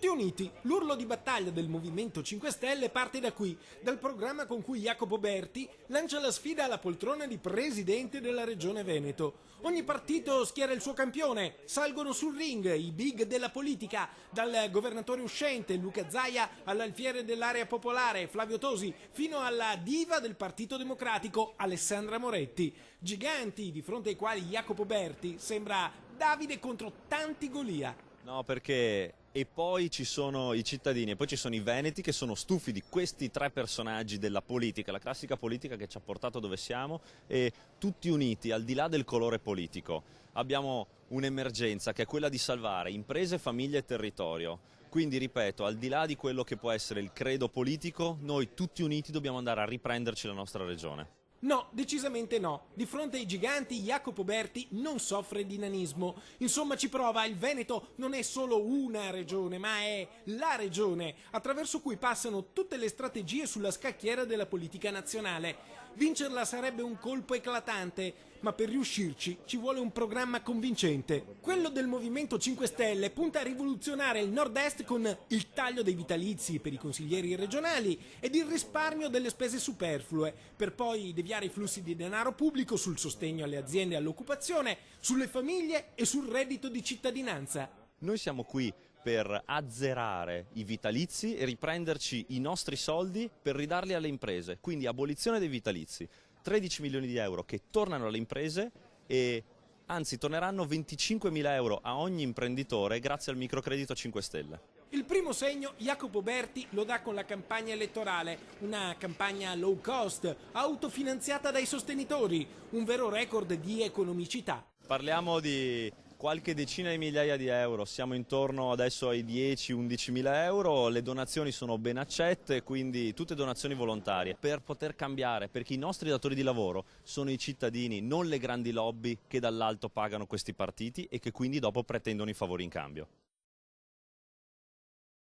Tutti uniti, l'urlo di battaglia del Movimento 5 Stelle parte da qui, dal programma con cui Jacopo Berti lancia la sfida alla poltrona di presidente della Regione Veneto. Ogni partito schiera il suo campione, salgono sul ring i big della politica, dal governatore uscente Luca Zaia all'alfiere dell'area popolare Flavio Tosi, fino alla diva del Partito Democratico Alessandra Moretti. Giganti di fronte ai quali Jacopo Berti sembra Davide contro tanti Golia. No, perché e poi ci sono i cittadini e poi ci sono i veneti che sono stufi di questi tre personaggi della politica, la classica politica che ci ha portato dove siamo, e tutti uniti al di là del colore politico. Abbiamo un'emergenza che è quella di salvare imprese, famiglie e territorio. Quindi ripeto, al di là di quello che può essere il credo politico, noi tutti uniti dobbiamo andare a riprenderci la nostra regione. No, decisamente no. Di fronte ai giganti Jacopo Berti non soffre di nanismo. Insomma ci prova, il Veneto non è solo una regione, ma è la regione, attraverso cui passano tutte le strategie sulla scacchiera della politica nazionale. Vincerla sarebbe un colpo eclatante, ma per riuscirci ci vuole un programma convincente. Quello del Movimento 5 Stelle punta a rivoluzionare il Nord-Est con il taglio dei vitalizi per i consiglieri regionali ed il risparmio delle spese superflue, per poi deviare i flussi di denaro pubblico sul sostegno alle aziende e all'occupazione, sulle famiglie e sul reddito di cittadinanza. Noi siamo qui per azzerare i vitalizi e riprenderci i nostri soldi per ridarli alle imprese, quindi abolizione dei vitalizi, 13 milioni di euro che tornano alle imprese e anzi torneranno 25.000 euro a ogni imprenditore grazie al microcredito 5 Stelle. Il primo segno Jacopo Berti lo dà con la campagna elettorale, una campagna low cost, autofinanziata dai sostenitori, un vero record di economicità. Parliamo di qualche decina di migliaia di euro, siamo intorno adesso ai 10-11 mila euro, le donazioni sono ben accette, quindi tutte donazioni volontarie per poter cambiare, perché i nostri datori di lavoro sono i cittadini, non le grandi lobby che dall'alto pagano questi partiti e che quindi dopo pretendono i favori in cambio.